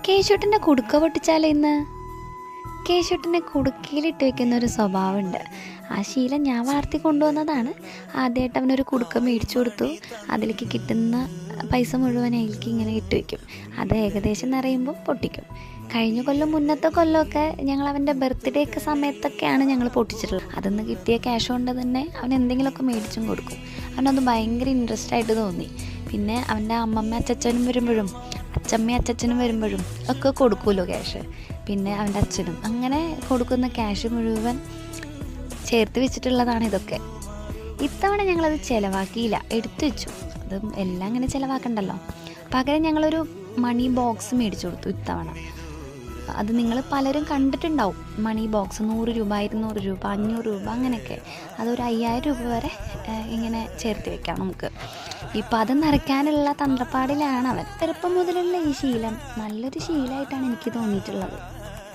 കേശുട്ടിൻ്റെ കുടുക്ക പൊട്ടിച്ചാലേ ഇന്ന്. കേശുട്ടിനെ കുടുക്കയിലിട്ട് വെക്കുന്ന ഒരു സ്വഭാവമുണ്ട്. ആ ശീലം ഞാൻ വളർത്തി കൊണ്ടുവന്നതാണ്. ആദ്യമായിട്ട് അവനൊരു കുടുക്ക മേടിച്ചു കൊടുത്തു. അതിലേക്ക് കിട്ടുന്ന പൈസ മുഴുവൻ അതിലേക്ക് ഇങ്ങനെ ഇട്ട് വയ്ക്കും. അത് ഏകദേശം നിറയുമ്പോൾ പൊട്ടിക്കും. കഴിഞ്ഞ കൊല്ലം മുന്നത്തെ കൊല്ലമൊക്കെ ഞങ്ങൾ അവൻ്റെ ബർത്ത്ഡേ ഒക്കെ സമയത്തൊക്കെയാണ് ഞങ്ങൾ പൊട്ടിച്ചിട്ടുള്ളത്. അതിന്ന് കിട്ടിയ ക്യാഷ് കൊണ്ട് തന്നെ അവൻ എന്തെങ്കിലുമൊക്കെ മേടിച്ചും കൊടുക്കും. അവനത് ഭയങ്കര ഇൻട്രസ്റ്റ് ആയിട്ട് തോന്നി. പിന്നെ അവൻ്റെ അമ്മമ്മ അച്ചച്ചനും വരുമ്പോഴും അച്ചമ്മയും അച്ചച്ചനും വരുമ്പോഴും ഒക്കെ കൊടുക്കുമല്ലോ ക്യാഷ്. പിന്നെ അവൻ്റെ അച്ഛനും അങ്ങനെ കൊടുക്കുന്ന ക്യാഷ് മുഴുവൻ ചേർത്ത് വെച്ചിട്ടുള്ളതാണ് ഇതൊക്കെ. ഇത്തവണ ഞങ്ങളത് ചിലവാക്കിയില്ല, എടുത്തു വെച്ചു. അത് എല്ലാം അങ്ങനെ ചിലവാക്കണ്ടല്ലോ. പകരം ഞങ്ങളൊരു മണി ബോക്സ് മേടിച്ചു കൊടുത്തു ഇത്തവണ. അത് നിങ്ങൾ പലരും കണ്ടിട്ടുണ്ടാവും. മണി ബോക്സ് 100 രൂപ, 200 രൂപ, 500 രൂപ അങ്ങനെയൊക്കെ. അതൊരു 5000 രൂപ വരെ ഇങ്ങനെ ചേർത്ത് വെക്കാം നമുക്ക്. ഇപ്പം അത് നിറയ്ക്കാനുള്ള തന്ത്രപ്പാടിലാണ് അവൻ. ചെറുപ്പം മുതലുള്ള ഈ ശീലം നല്ലൊരു ശീലമായിട്ടാണ് എനിക്ക് തോന്നിയിട്ടുള്ളത്.